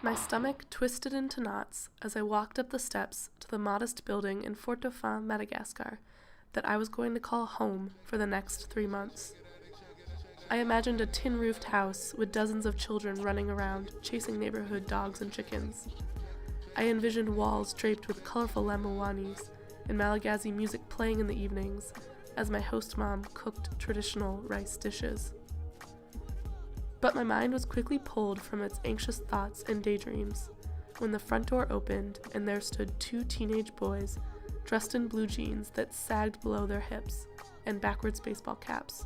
My stomach twisted into knots as I walked up the steps to the modest building in Fort-Dauphin, Madagascar, that I was going to call home for the next 3 months. I imagined a tin-roofed house with dozens of children running around, chasing neighborhood dogs and chickens. I envisioned walls draped with colorful lambawanis and Malagasy music playing in the evenings as my host mom cooked traditional rice dishes. But my mind was quickly pulled from its anxious thoughts and daydreams when the front door opened and there stood 2 teenage boys dressed in blue jeans that sagged below their hips and backwards baseball caps.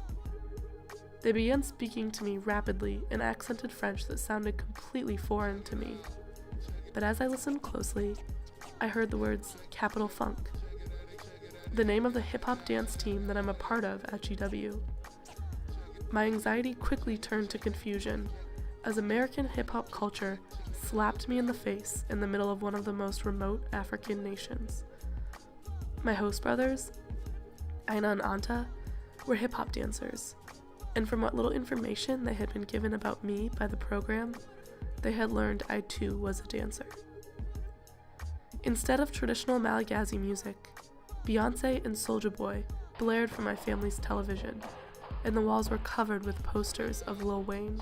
They began speaking to me rapidly in accented French that sounded completely foreign to me. But as I listened closely, I heard the words Capital Funk, the name of the hip-hop dance team that I'm a part of at GW. My anxiety quickly turned to confusion as American hip-hop culture slapped me in the face in the middle of one of the most remote African nations. My host brothers, Aina and Anta, were hip-hop dancers, and from what little information they had been given about me by the program, they had learned I too was a dancer. Instead of traditional Malagasy music, Beyoncé and Soulja Boy blared from my family's television, and the walls were covered with posters of Lil Wayne.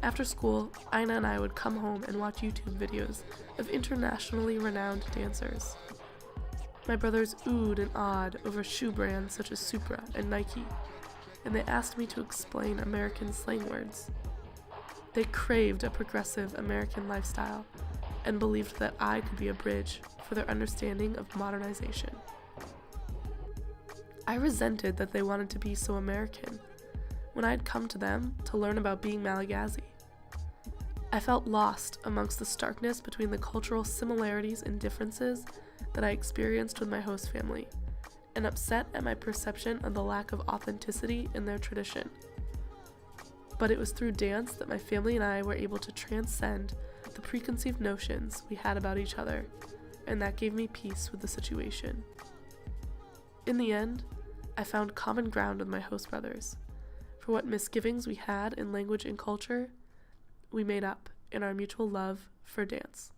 After school, Aina and I would come home and watch YouTube videos of internationally renowned dancers. My brothers oohed and awed over shoe brands such as Supra and Nike, and they asked me to explain American slang words. They craved a progressive American lifestyle and believed that I could be a bridge for their understanding of modernization. I resented that they wanted to be so American when I had come to them to learn about being Malagasy. I felt lost amongst the starkness between the cultural similarities and differences that I experienced with my host family, and upset at my perception of the lack of authenticity in their tradition. But it was through dance that my family and I were able to transcend the preconceived notions we had about each other, and that gave me peace with the situation. In the end, I found common ground with my host brothers. For what misgivings we had in language and culture, we made up in our mutual love for dance.